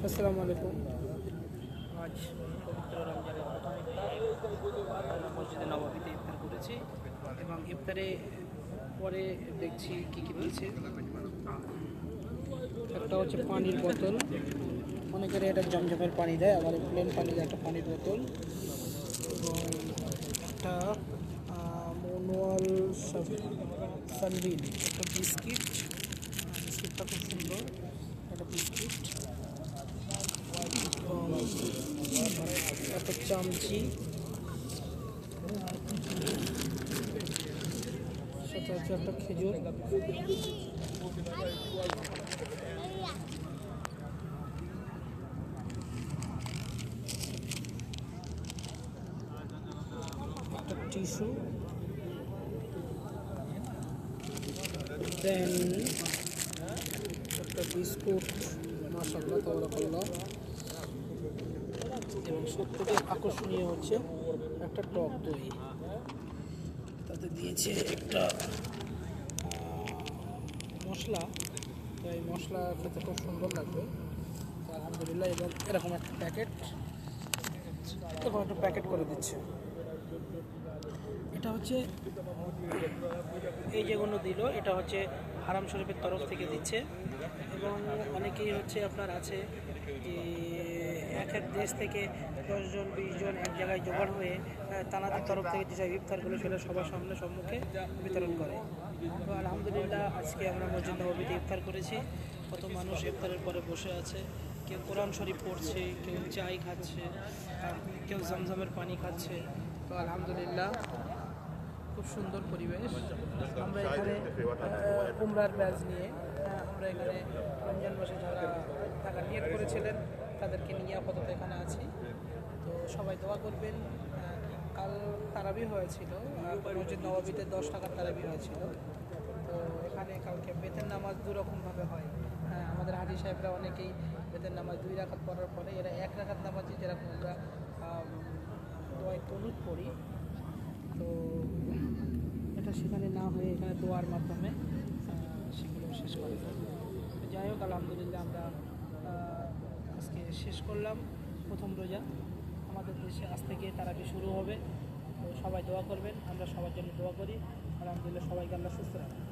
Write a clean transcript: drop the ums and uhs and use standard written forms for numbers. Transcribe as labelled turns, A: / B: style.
A: আসসালামু আলাইকুম।
B: আজ পবিত্র রমজানের প্রথম ইফতার আমরা মসজিদে নববীতে ইফতার করেছি এবং ইফতারে পরে দেখছি কী কী দিয়েছে।
A: একটা হচ্ছে পানির বোতল, অনেকের এটা জমজমের পানি দেয়, আবার প্লেন পানি দেয়। একটা পানির বোতল এবং একটা মনোয়াল সানবিন, একটা বিস্কিট। বিস্কিটটা খুব সুন্দর, একটা বিস্কিট এবং একটা চামচি, সেটা হচ্ছে একটা খেজুর, একটা টিস্যু, দেন একটা বিস্কুট। মাশাআল্লাহ তাবারাকাল্লাহ। এবং সবথেকে আকর্ষণীয় হচ্ছে একটা টক দই। তাতে দিয়েছে একটা মশলা, তো এই মশলা খেতে খুব সুন্দর লাগবে আলহামদুলিল্লাহ। এবং এরকম একটা প্যাকেট করে দিচ্ছে। এটা হচ্ছে এই যেগুলো দিল, এটা হচ্ছে হারাম শরীফের তরফ থেকে দিচ্ছে। এবং অনেকেই হচ্ছে আপনার আছে যে এক দেশ থেকে 10 জন 20 জন এক জায়গায় জোগাড় হয়ে তানাদের তরফ থেকে যেসব ইফতারগুলো সেটা সবার সম্মুখে বিতরণ করে। তো আলহামদুলিল্লাহ আজকে আমরা মসজিদ নববীতে ইফতার করেছি। কত মানুষ ইফতারের পরে বসে আছে, কেউ কোরআন শরীফ পড়ছে, কেউ চাই খাচ্ছে, কেউ জমজমের পানি খাচ্ছে। তো আলহামদুলিল্লাহ খুব সুন্দর পরিবেশ। আমরা এখানে উমরার ব্যাজ নিয়ে আমরা এখানে রমজান মাসে যারা টাকা নিয়ত করেছিলেন তাদেরকে নিয়ে আপাতত এখানে আছি। তো সবাই দোয়া করবেন। কাল তারাবি হয়েছিল, মসজিদ নববীতে 10 টাকার তারাবি হয়েছিল। তো এখানে কালকে বেতের নামাজ দুরকমভাবে হয়। আমাদের হাজি সাহেবরা অনেকেই বেতের নামাজ 2 রাকাত পড়ার পরে এরা 1 রাকাত নামাজে যেরকম আমরা দোয়ায় তনুদ পড়ি, তো এটা সেখানে না হয়ে এখানে দোয়ার মাধ্যমে সেগুলো শেষ করে। তো যাই হোক আলহামদুলিল্লাহ আমরা আজকে শেষ করলাম প্রথম রোজা। আমাদের দেশে আজ থেকে তারাবি শুরু হবে। তো সবাই দোয়া করবেন, আমরা সবার জন্য দোয়া করি। আলহামদুলিল্লাহ সবাইকে আল্লাহ সুস্থ রাখবেন।